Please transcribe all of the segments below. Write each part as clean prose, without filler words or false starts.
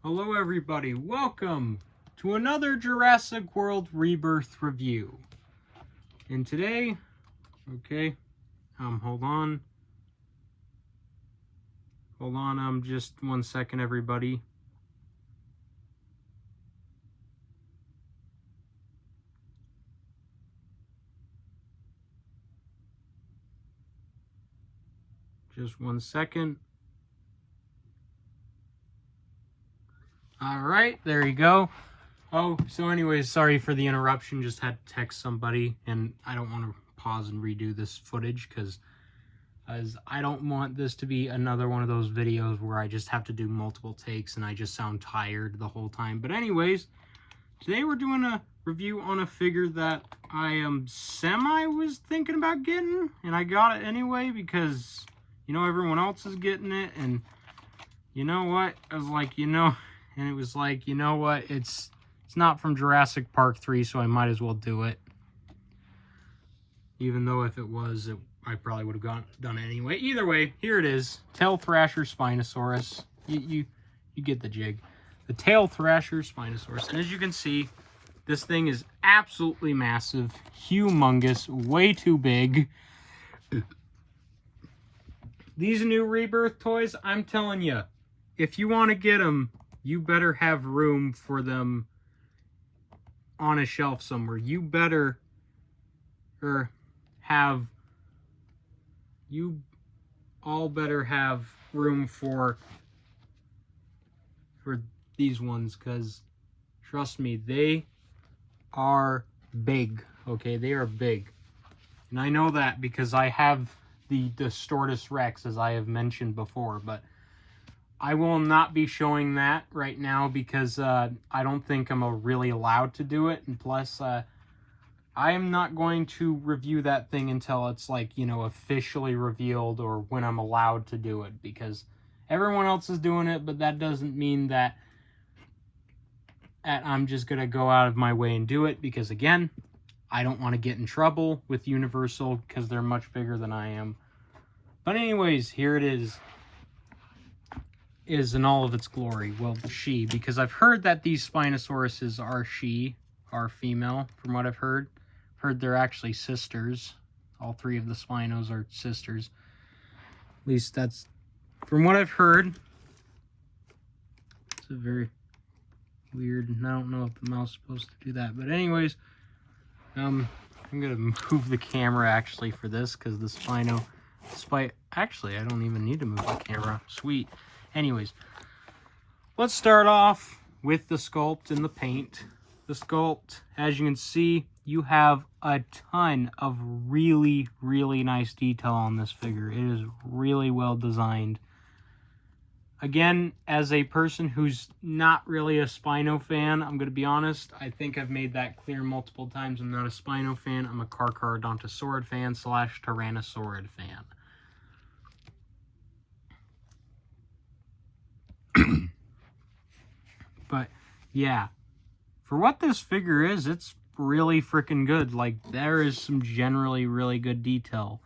Hello everybody, welcome to another Jurassic World Rebirth review. And today, hold on, just 1 second everybody. Just 1 second. All right, there you go. Oh, so anyways, sorry for the interruption. Just had to text somebody, and I don't want to pause and redo this footage because I don't want this to be another one of those videos where I just have to do multiple takes and I just sound tired the whole time. But anyways, today we're doing a review on a figure that I was thinking about getting, and I got it anyway because, you know, everyone else is getting it, and you know what? I was like, and it was like, you know what? It's not from Jurassic Park 3, so I might as well do it. Even though if it was, I probably would have done it anyway. Either way, here it is. Tail Thrasher Spinosaurus. You get the jig. The Tail Thrasher Spinosaurus. And as you can see, this thing is absolutely massive, humongous, way too big. These new Rebirth toys, I'm telling you, if you want to get them, you better have room for them on a shelf somewhere. You better all better have room for these ones, because trust me, they are big. Okay, they are big. And I know that because I have the Distortus Rex, as I have mentioned before, but I will not be showing that right now because I don't think I'm really allowed to do it. And plus, I am not going to review that thing until it's like, officially revealed or when I'm allowed to do it, because everyone else is doing it, but that doesn't mean that I'm just going to go out of my way and do it, because again, I don't want to get in trouble with Universal because they're much bigger than I am. But anyways, here it is in all of its glory. Well, she, because I've heard that these Spinosauruses are female, from what I've heard. I've heard they're actually sisters. All three of the Spinos are sisters. At least that's from what I've heard. It's a very weird, and I don't know if the mouse is supposed to do that. But anyways, I'm going to move the camera actually for this, because the Spino, actually, I don't even need to move the camera. Sweet. Anyways, let's start off with the sculpt and the paint. The sculpt, as you can see, you have a ton of really, really nice detail on this figure. It is really well designed. Again, as a person who's not really a Spino fan, I'm going to be honest, I think I've made that clear multiple times. I'm not a Spino fan. I'm a Carcharodontosaurid fan / Tyrannosaurid fan. But yeah, for what this figure is, it's really freaking good. Like, there is some generally really good detail,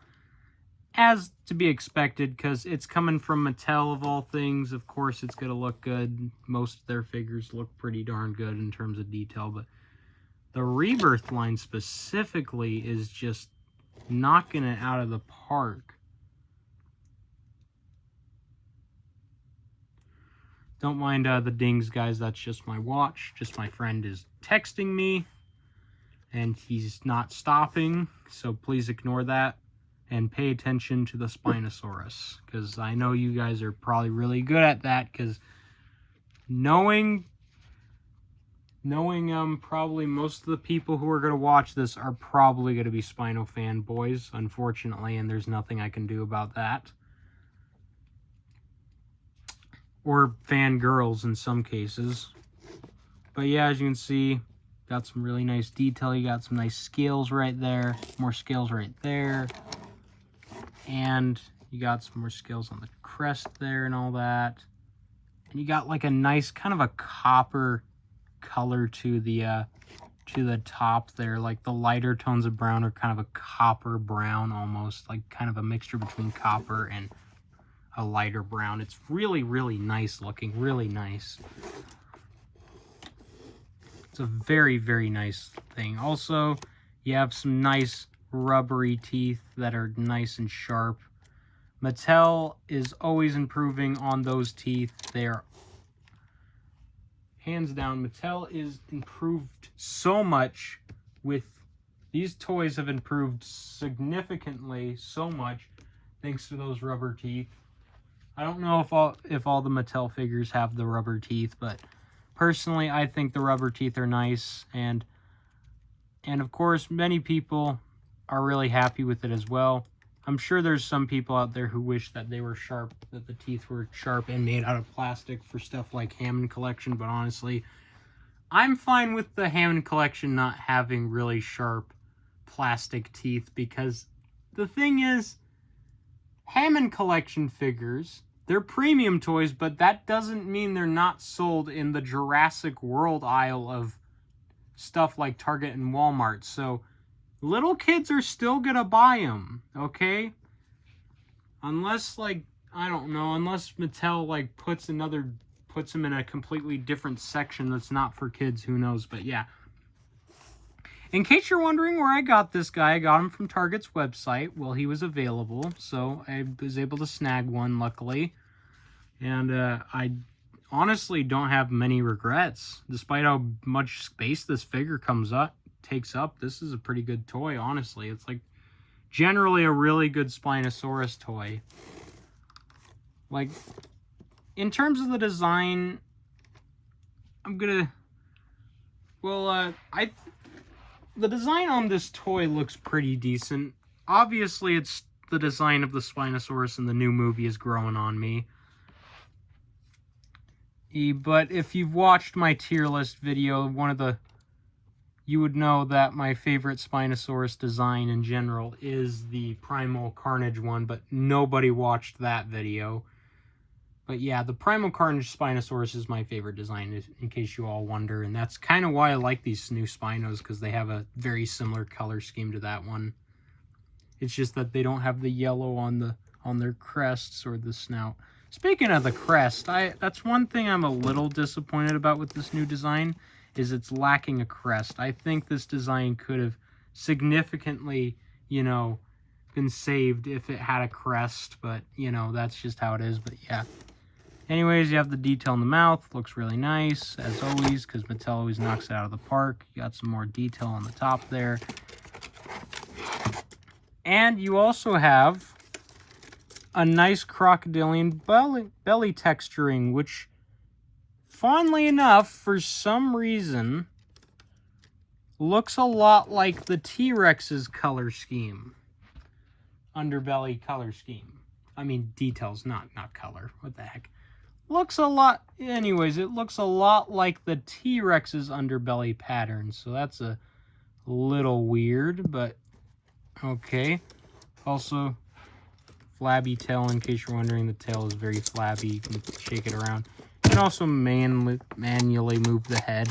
as to be expected, because it's coming from Mattel of all things. Of course it's gonna look good. Most of their figures look pretty darn good in terms of detail, but the Rebirth line specifically is just knocking it out of the park. Don't mind the dings, guys. That's just my watch. Just my friend is texting me, and he's not stopping, so please ignore that and pay attention to the Spinosaurus, because I know you guys are probably really good at that, because knowing probably most of the people who are going to watch this are probably going to be Spino fanboys, unfortunately, and there's nothing I can do about that. Or fangirls in some cases. But yeah, as you can see, got some really nice detail. You got some nice scales right there. More scales right there. And you got some more scales on the crest there and all that. And you got like a nice kind of a copper color to the top there. Like the lighter tones of brown are kind of a copper brown almost. Like kind of a mixture between copper and a lighter brown. It's really, really nice looking, really nice. It's a very, very nice thing. Also, you have some nice rubbery teeth that are nice and sharp. Mattel is always improving on those teeth. They're hands down, Mattel is improved so much with these toys have improved significantly so much thanks to those rubber teeth. I don't know if all the Mattel figures have the rubber teeth, but personally I think the rubber teeth are nice, and of course many people are really happy with it as well. I'm sure there's some people out there who wish that they were sharp, that the teeth were sharp and made out of plastic for stuff like Hammond Collection, but honestly, I'm fine with the Hammond Collection not having really sharp plastic teeth, because the thing is, Hammond Collection figures, they're premium toys, but that doesn't mean they're not sold in the Jurassic World aisle of stuff like Target and Walmart, so little kids are still gonna buy them, okay? Unless, like, I don't know, unless Mattel, like, puts them in a completely different section that's not for kids, who knows, but yeah. In case you're wondering where I got this guy, I got him from Target's website. Well, he was available, so I was able to snag one, luckily. And I honestly don't have many regrets. Despite how much space this figure takes up, this is a pretty good toy, honestly. It's like generally a really good Spinosaurus toy. Like, in terms of the design, the design on this toy looks pretty decent. Obviously, it's the design of the Spinosaurus in the new movie is growing on me. But if you've watched my tier list video, you would know that my favorite Spinosaurus design in general is the Primal Carnage one, but nobody watched that video. But yeah, the Primal Carnage Spinosaurus is my favorite design, in case you all wonder, and that's kind of why I like these new Spinos, because they have a very similar color scheme to that one. It's just that they don't have the yellow on their crests or the snout. Speaking of the crest, that's one thing I'm a little disappointed about with this new design, is it's lacking a crest. I think this design could have significantly, been saved if it had a crest, but, that's just how it is, but yeah. Anyways, you have the detail in the mouth. Looks really nice, as always, because Mattel always knocks it out of the park. You got some more detail on the top there. And you also have a nice crocodilian belly texturing, which, fondly enough, for some reason, looks a lot like the T-Rex's color scheme. Underbelly color scheme. I mean, details, not color. What the heck? Looks a lot... Anyways, it looks a lot like the T-Rex's underbelly pattern, so that's a little weird, but okay. Also, flabby tail, in case you're wondering. The tail is very flabby. You can shake it around. You can also manually move the head.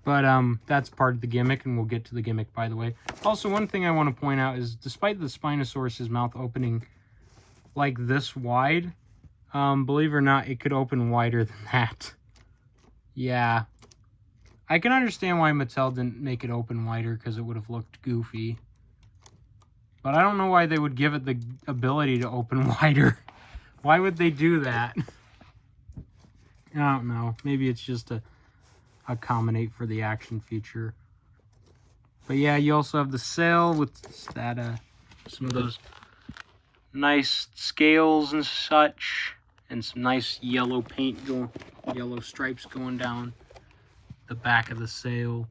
But that's part of the gimmick, and we'll get to the gimmick, by the way. Also, one thing I want to point out is, despite the Spinosaurus's mouth opening like this wide, believe it or not, it could open wider than that. Yeah. I can understand why Mattel didn't make it open wider, because it would have looked goofy. But I don't know why they would give it the ability to open wider. Why would they do that? I don't know. Maybe it's just to accommodate for the action feature. But yeah, you also have the sail with that, some of those nice scales and such, and some nice yellow paint yellow stripes going down the back of the sail.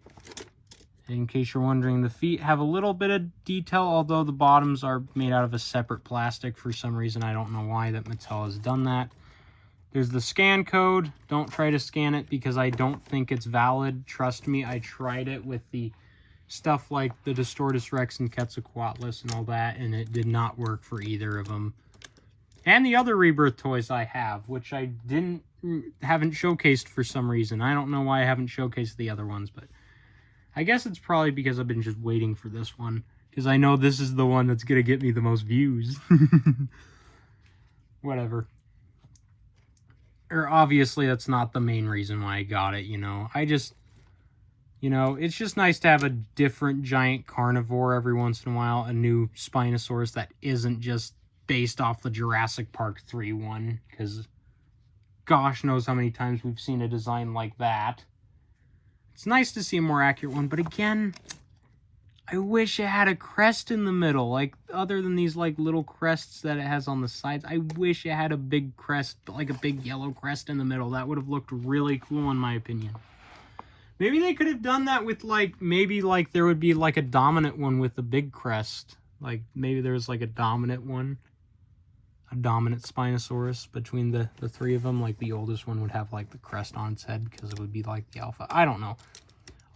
In case you're wondering, the feet have a little bit of detail, although the bottoms are made out of a separate plastic for some reason. I don't know why that Mattel has done that. There's the scan code. Don't try to scan it, because I don't think it's valid. Trust me, I tried it with the stuff like the Distortus Rex and Quetzalcoatlus and all that, and it did not work for either of them. And the other Rebirth toys I have, which I haven't showcased for some reason. I don't know why I haven't showcased the other ones, but I guess it's probably because I've been just waiting for this one, because I know this is the one that's going to get me the most views. Whatever. or obviously that's not the main reason why I got it, you know. I just, you know, it's just nice to have a different giant carnivore every once in a while, a new Spinosaurus that isn't just based off the Jurassic Park 3 one, because gosh knows how many times we've seen a design like that. It's nice to see a more accurate one, but again, I wish it had a crest in the middle, like, other than these, like, little crests that it has on the sides. I wish it had a big crest, like a big yellow crest in the middle. That would have looked really cool, in my opinion. Maybe they could have done that with, like, maybe, like, there would be, like, a dominant one with a big crest. Like, maybe there's, like, a dominant one. A dominant Spinosaurus between the three of them. Like, the oldest one would have, like, the crest on its head because it would be, like, the alpha. I don't know.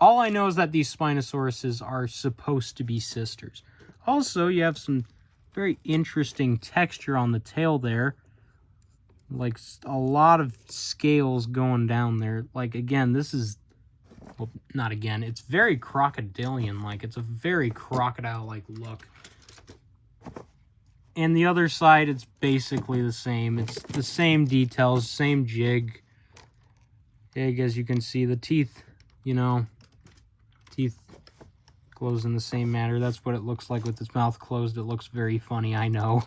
All I know is that these Spinosauruses are supposed to be sisters. Also, you have some very interesting texture on the tail there. Like, a lot of scales going down there. Like, again, this is... Well, not again. It's very crocodilian-like. It's a very crocodile-like look. And the other side, it's basically the same. It's the same details, same jig. As you can see, the teeth, you know... Teeth closed in the same manner. That's what it looks like with its mouth closed. It looks very funny, I know.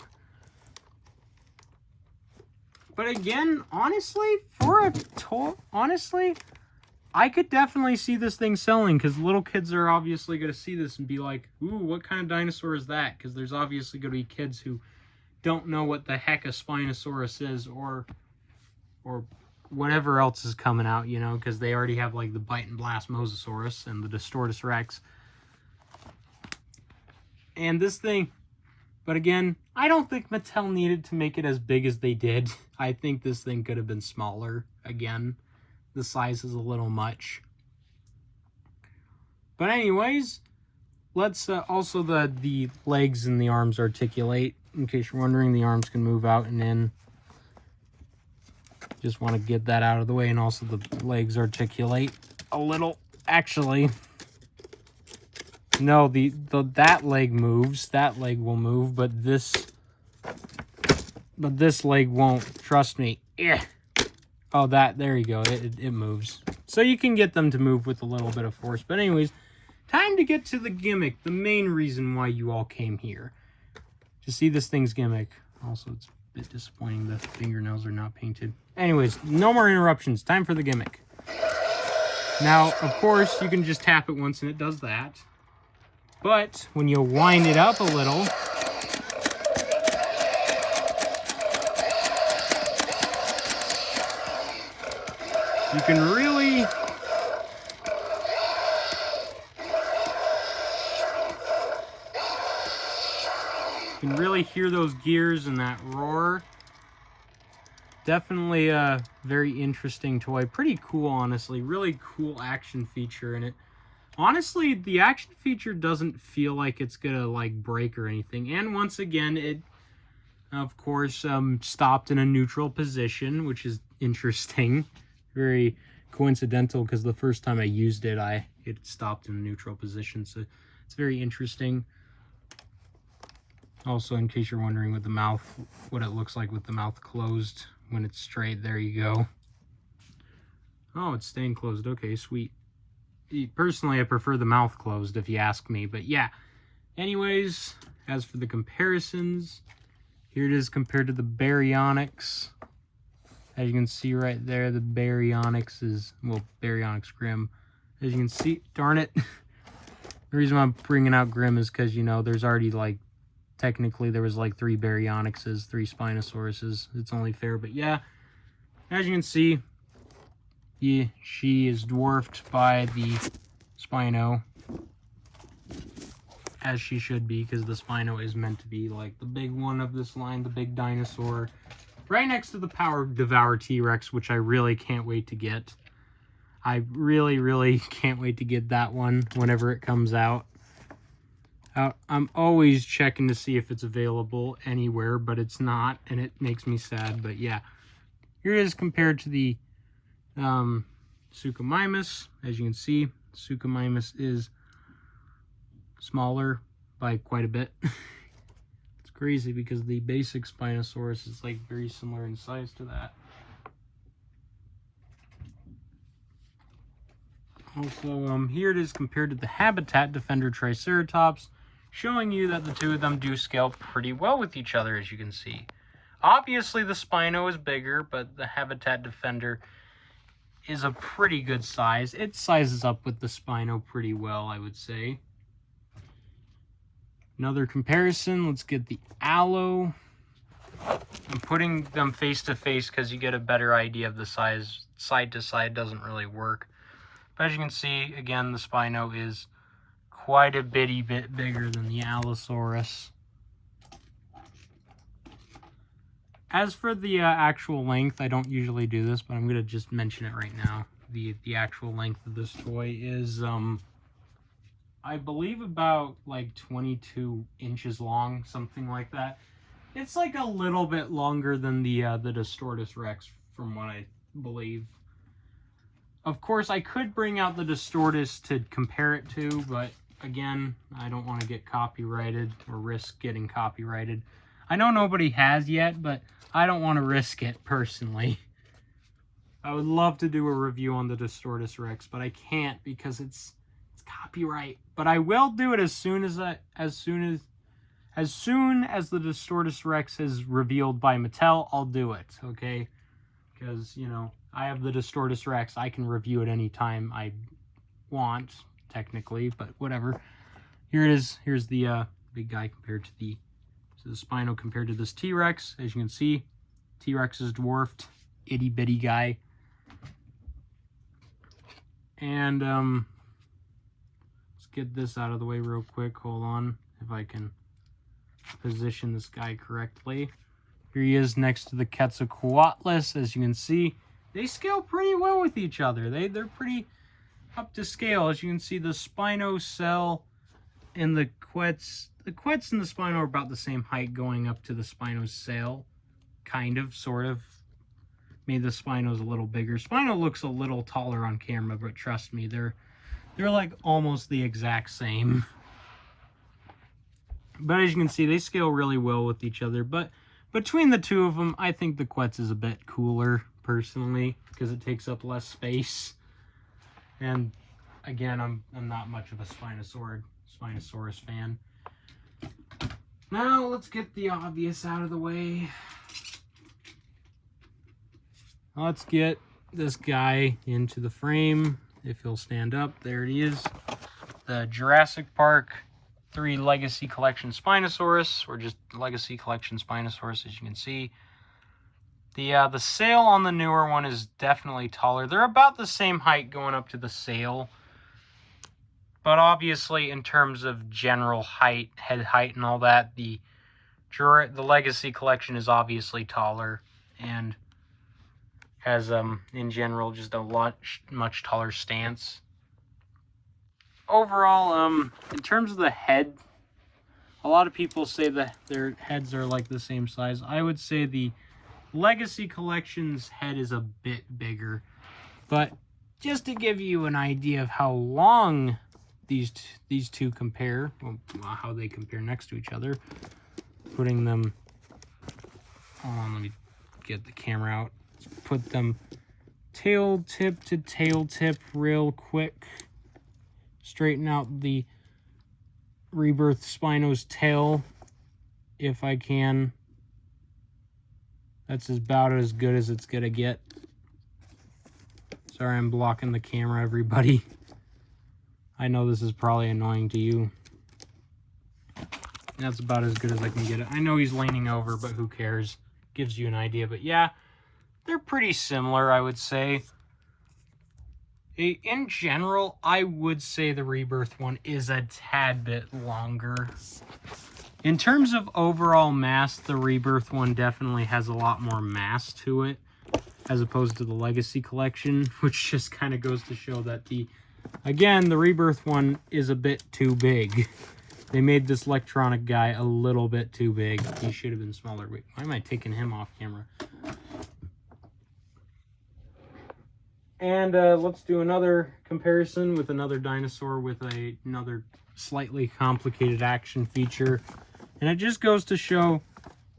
But again, honestly, for a toy, honestly, I could definitely see this thing selling, because little kids are obviously going to see this and be like, ooh, what kind of dinosaur is that? Because there's obviously going to be kids who don't know what the heck a Spinosaurus is, or whatever else is coming out, you know, because they already have, like, the Bite and Blast Mosasaurus and the Distortus Rex. And this thing, but again, I don't think Mattel needed to make it as big as they did. I think this thing could have been smaller. Again, the size is a little much. But anyways, let's also the legs and the arms articulate. In case you're wondering, the arms can move out and in. Just want to get that out of the way, and also the legs articulate a little. Actually, no, that leg moves. That leg will move, but this leg won't. Trust me. Yeah. Oh, there you go. It moves. So you can get them to move with a little bit of force. But anyways, time to get to the gimmick. The main reason why you all came here. To see this thing's gimmick. Also, it's a bit disappointing the fingernails are not painted. Anyways, no more interruptions. Time for the gimmick. Now, of course, you can just tap it once and it does that. But when you wind it up a little, you can really hear those gears and that roar. Definitely a very interesting toy. Pretty cool, honestly. Really cool action feature in it. Honestly, the action feature doesn't feel like it's gonna, like, break or anything. And once again, it, of course, stopped in a neutral position, which is interesting. Very coincidental, because the first time I used it, it stopped in a neutral position. So it's very interesting. Also, in case you're wondering with the mouth, what it looks like with the mouth closed. When it's straight, there you go. Oh, it's staying closed. Okay, sweet. Personally, I prefer the mouth closed, if you ask me. But yeah. Anyways, as for the comparisons, here it is compared to the Baryonyx. As you can see right there, the Baryonyx is, well, Baryonyx Grim. As you can see, darn it. The reason why I'm bringing out Grim is because, you know, there's already, like, technically, there was like 3 Baryonyxes, 3 Spinosauruses. It's only fair, but yeah. As you can see, she is dwarfed by the Spino. As she should be, because the Spino is meant to be like the big one of this line, the big dinosaur. Right next to the Power Devour T-Rex, which I really can't wait to get. I really, really can't wait to get that one whenever it comes out. I'm always checking to see if it's available anywhere, but it's not, and it makes me sad. But yeah, here it is compared to the Suchomimus. As you can see, Suchomimus is smaller by quite a bit. It's crazy because the basic Spinosaurus is like very similar in size to that. Also, here it is compared to the Habitat Defender Triceratops, showing you that the two of them do scale pretty well with each other, as you can see. Obviously, the Spino is bigger, but the Habitat Defender is a pretty good size. It sizes up with the Spino pretty well, I would say. Another comparison, let's get the Allo. I'm putting them face to face because you get a better idea of the size. Side to side doesn't really work. But as you can see, again, the Spino is quite a bit bigger than the Allosaurus. As for the actual length, I don't usually do this, but I'm going to just mention it right now. The actual length of this toy is, I believe about like 22 inches long, something like that. It's like a little bit longer than the Distortus Rex, from what I believe. Of course, I could bring out the Distortus to compare it to, but again, I don't want to get copyrighted or risk getting copyrighted. I know nobody has yet, but I don't want to risk it personally. I would love to do a review on the Distortus Rex, but I can't because it's copyright. But I will do it as soon as the Distortus Rex is revealed by Mattel. I'll do it, okay? Because, you know, I have the Distortus Rex. I can review it anytime I want, technically, but whatever. Here it is. Here's the big guy compared to the Spino compared to this T-Rex. As you can see, T-Rex is dwarfed, itty-bitty guy. And let's get this out of the way real quick. Hold on, if I can position this guy correctly. Here he is next to the Quetzalcoatlus. As you can see, they scale pretty well with each other. They're pretty up to scale. As you can see, the Spino cell and the Quetz and the Spino are about the same height going up to the Spino's cell. Kind of, sort of. Maybe the Spino's a little bigger. Spino looks a little taller on camera, but trust me, they're like almost the exact same. But as you can see, they scale really well with each other. But between the two of them, I think the Quetz is a bit cooler, personally, because it takes up less space. And again, I'm not much of a Spinosaurus fan. Now let's get the obvious out of the way. Let's get this guy into the frame. If he'll stand up, there he is. The Jurassic Park 3 Legacy Collection Spinosaurus, or just Legacy Collection Spinosaurus, as you can see. The sail on the newer one is definitely taller. They're about the same height going up to the sail. But obviously, in terms of general height, head height, and all that, the Legacy Collection is obviously taller and has, in general, just a much taller stance. Overall, in terms of the head, a lot of people say that their heads are like the same size. I would say the Legacy Collection's head is a bit bigger. But just to give you an idea of how long these two compare, well, how they compare next to each other, putting them on, let me get the camera out. Let's put them tail tip to tail tip real quick. Straighten out the Rebirth Spino's tail if I can. That's about as good as it's gonna get. Sorry, I'm blocking the camera, everybody. I know this is probably annoying to you. That's about as good as I can get it. I know he's leaning over, but who cares? Gives you an idea. But yeah, they're pretty similar, I would say. In general, I would say the Rebirth one is a tad bit longer. In terms of overall mass, the Rebirth one definitely has a lot more mass to it, as opposed to the Legacy Collection, which just kind of goes to show that again, the Rebirth one is a bit too big. They made this electronic guy a little bit too big. He should have been smaller. Wait, why am I taking him off camera? And let's do another comparison with another dinosaur with another slightly complicated action feature. And it just goes to show,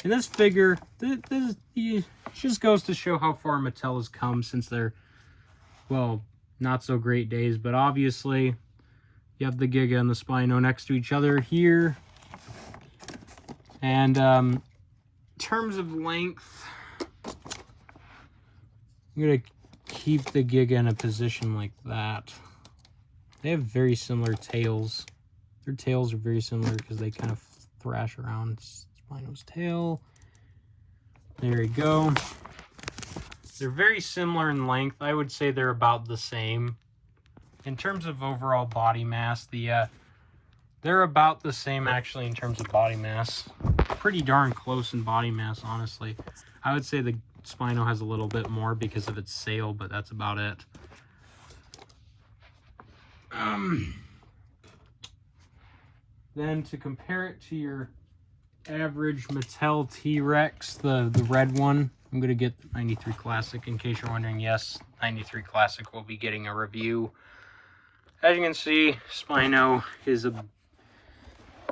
in this figure, this just goes to show how far Mattel has come since their, well, not so great days, but obviously you have the Giga and the Spino next to each other here. And in terms of length, I'm going to keep the Giga in a position like that. They have very similar tails. Their tails are very similar because they kind of thrash around. Spino's tail. There you go. They're very similar in length. I would say they're about the same. In terms of overall body mass, they're about the same actually in terms of body mass. Pretty darn close in body mass, honestly. I would say the Spino has a little bit more because of its sail, but that's about it. Then to compare it to your average Mattel T-Rex, the red one, I'm going to get the 93 Classic. In case you're wondering, yes, 93 Classic will be getting a review. As you can see, Spino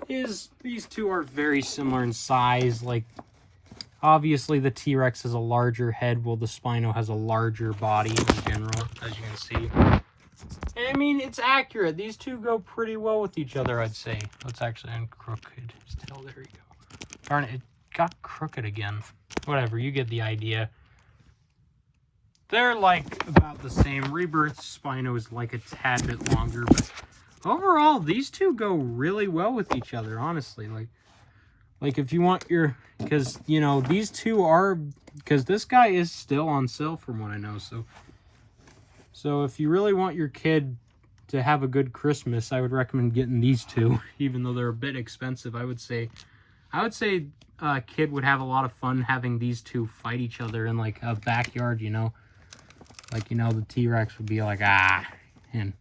these two are very similar in size. Like, obviously the T-Rex has a larger head, while the Spino has a larger body in general, as you can see. And I mean, it's accurate. These two go pretty well with each other, I'd say. Let's actually uncrooked his tail. There you go. Darn it, it got crooked again. Whatever, you get the idea. They're like about the same. Rebirth Spino is like a tad bit longer, but overall, these two go really well with each other, honestly. Like if you want your, because, you know, these two are, because this guy is still on sale from what I know, so if you really want your kid to have a good Christmas, I would recommend getting these two, even though they're a bit expensive. I would say a kid would have a lot of fun having these two fight each other in like a backyard, you know. Like, you know, the T-Rex would be like, ah, and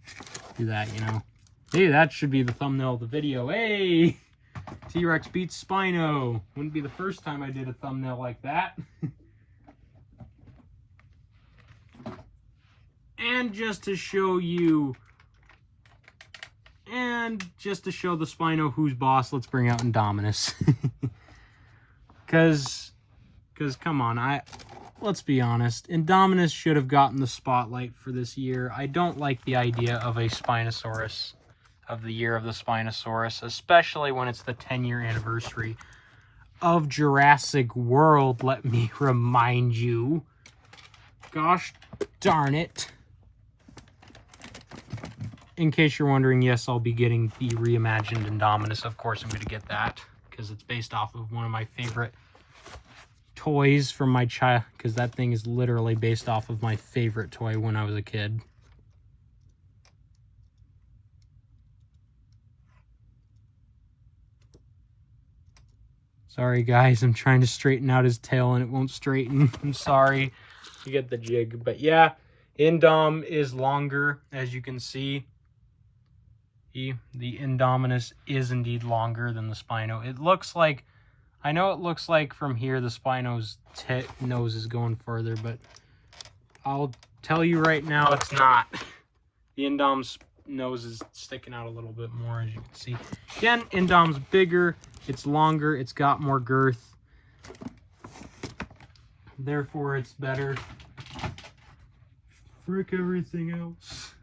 do that, you know. Hey, that should be the thumbnail of the video. Hey, T-Rex beats Spino. Wouldn't be the first time I did a thumbnail like that. And just to show you, and just to show the Spino who's boss, let's bring out Indominus. Because come on, let's be honest, Indominus should have gotten the spotlight for this year. I don't like the idea of a Spinosaurus, of the year of the Spinosaurus, especially when it's the 10-year anniversary of Jurassic World, let me remind you. Gosh darn it. In case you're wondering, yes, I'll be getting the reimagined Indominus. Of course, I'm going to get that because it's based off of one of my favorite toys from my child, because that thing is literally based off of my favorite toy when I was a kid. Sorry guys, I'm trying to straighten out his tail and it won't straighten. I'm sorry. You get the jig. But yeah, Indom is longer, as you can see. The Indominus is indeed longer than the Spino. It looks like, I know it looks like from here the Spino's nose is going further, but I'll tell you right now it's not. The Indom's nose is sticking out a little bit more, as you can see. Again, Indom's bigger, it's longer, it's got more girth. Therefore, it's better. Frick everything else.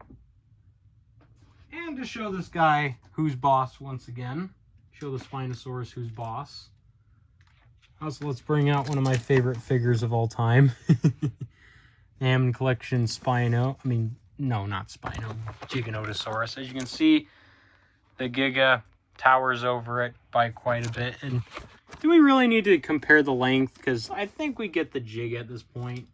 And to show this guy who's boss once again, show the Spinosaurus who's boss. Also, let's bring out one of my favorite figures of all time. Hammond Collection Spino. I mean, no, not Spino. Giganotosaurus. As you can see, the Giga towers over it by quite a bit. And do we really need to compare the length? Because I think we get the jig at this point.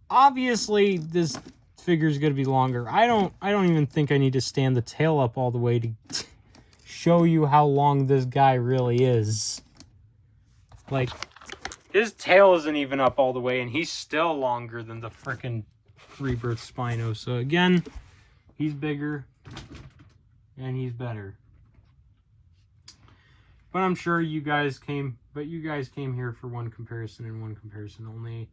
Obviously, this figure is going to be longer. I don't even think I need to stand the tail up all the way to show you how long this guy really is. Like, his tail isn't even up all the way, and he's still longer than the frickin' Rebirth Spino. So again, he's bigger, and he's better. But I'm sure you guys came here for one comparison and one comparison only.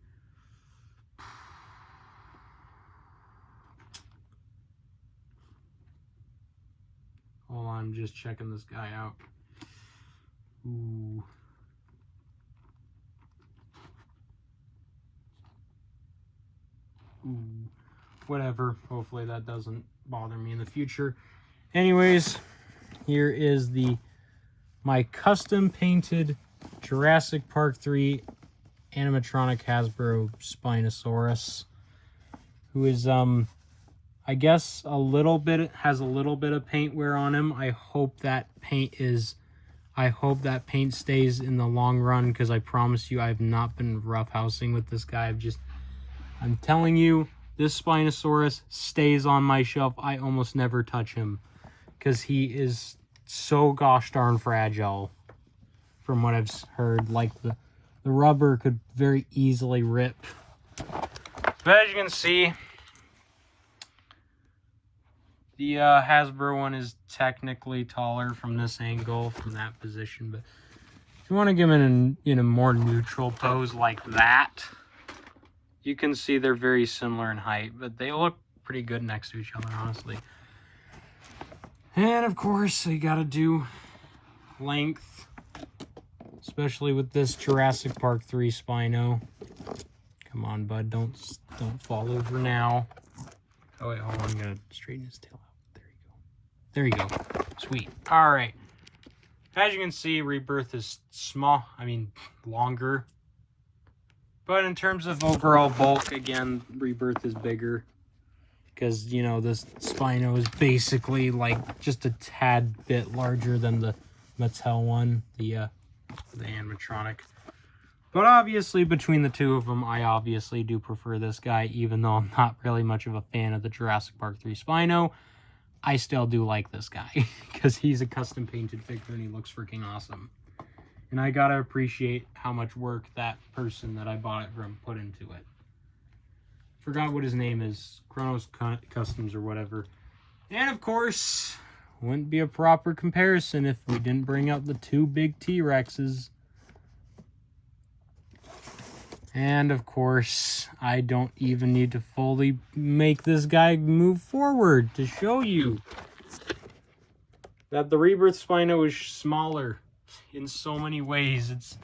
Hold on, I'm just checking this guy out. Ooh. Ooh. whatever. Hopefully that doesn't bother me in the future. Anyways, here is my custom painted Jurassic Park 3 animatronic Hasbro Spinosaurus, who is I guess has a little bit of paint wear on him. I hope that paint stays in the long run, because I promise you I've not been roughhousing with this guy. I'm telling you, this Spinosaurus stays on my shelf. I almost never touch him because he is so gosh darn fragile, from what I've heard. Like the rubber could very easily rip. But as you can see, the Hasbro one is technically taller from this angle, from that position. But if you want to give him in a more neutral pose like that, you can see they're very similar in height, but they look pretty good next to each other, honestly. And of course, you gotta do length, especially with this Jurassic Park 3 Spino. Come on, bud, don't fall over now. Oh wait, hold on, I'm gonna straighten his tail out. There you go. Sweet. All right. As you can see, Rebirth is longer. But in terms of overall bulk, again, Rebirth is bigger. Because, you know, this Spino is basically like just a tad bit larger than the Mattel one, the animatronic. But obviously, between the two of them, I obviously do prefer this guy, even though I'm not really much of a fan of the Jurassic Park 3 Spino. I still do like this guy, because he's a custom painted figure and he looks freaking awesome. And I gotta appreciate how much work that person that I bought it from put into it. Forgot what his name is, Chronos Customs or whatever. And of course, wouldn't be a proper comparison if we didn't bring out the two big T-Rexes. And of course, I don't even need to fully make this guy move forward to show you that the Rebirth Spino is smaller in so many ways. It's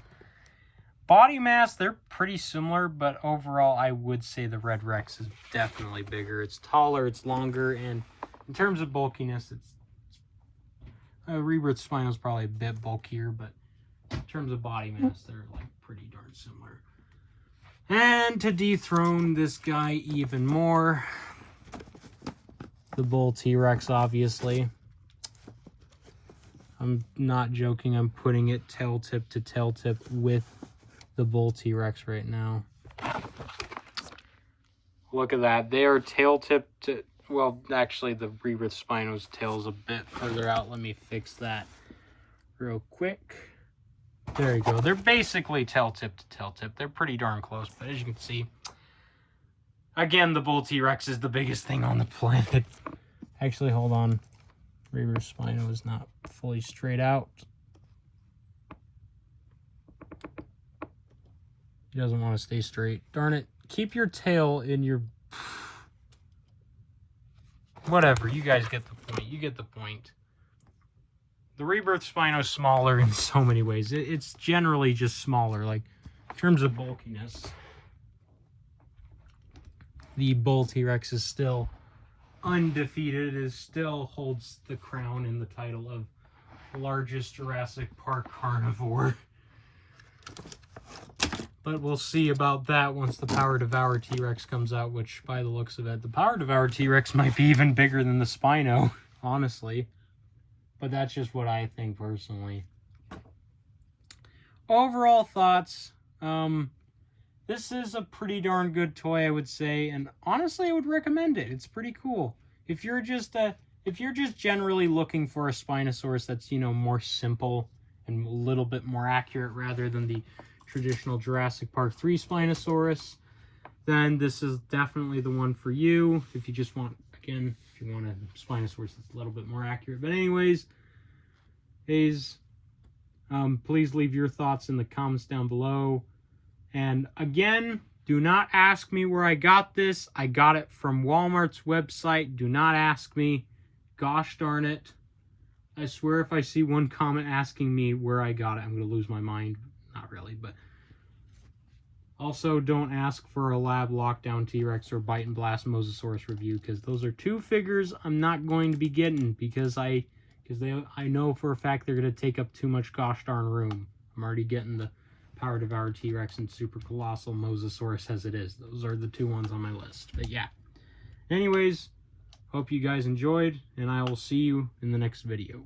body mass, they're pretty similar, but overall I would say the Red Rex is definitely bigger. It's taller, it's longer, and in terms of bulkiness, Rebirth Spino is probably a bit bulkier, but in terms of body mass, they're like pretty darn similar. And to dethrone this guy even more, the Bull T-Rex, obviously. I'm not joking, I'm putting it tail tip to tail tip with the Bull T-Rex right now. Look at that. They are tail tip to... Well, actually, the Rebirth Spino's tail's a bit further out. Let me fix that real quick. There you go. They're basically tail tip to tail tip. They're pretty darn close, but as you can see, again, the Bull T-Rex is the biggest thing on the planet. Actually, hold on. Rebirth Spino is not fully straight out. He doesn't want to stay straight. Darn it. Keep your tail in your... Whatever. You guys get the point. You get the point. The Rebirth Spino is smaller in so many ways. It's generally just smaller. Like, in terms of bulkiness, the Bull T-Rex is still undefeated. It still holds the crown and the title of largest Jurassic Park carnivore. But we'll see about that once the Power Devour T-Rex comes out, which, by the looks of it, the Power Devour T-Rex might be even bigger than the Spino, honestly. But that's just what I think, personally. Overall thoughts, this is a pretty darn good toy, I would say, and honestly, I would recommend it. It's pretty cool. If you're just generally looking for a Spinosaurus that's, you know, more simple and a little bit more accurate rather than the traditional Jurassic Park 3 Spinosaurus, then this is definitely the one for you. If you just want, again, if you want a Spinosaurus that's a little bit more accurate. But anyways, please leave your thoughts in the comments down below. And again, do not ask me where I got this. I got it from Walmart's website. Do not ask me. Gosh darn it. I swear if I see one comment asking me where I got it, I'm going to lose my mind. Not really, but Also, don't ask for a lab lockdown T-Rex or bite and blast Mosasaurus review, because those are two figures I'm not going to be getting, because I know for a fact they're going to take up too much gosh darn room. I'm already getting the Power Devoured T-Rex and Super Colossal Mosasaurus as it is. Those are the two ones on my list. But yeah. Anyways, hope you guys enjoyed, and I will see you in the next video.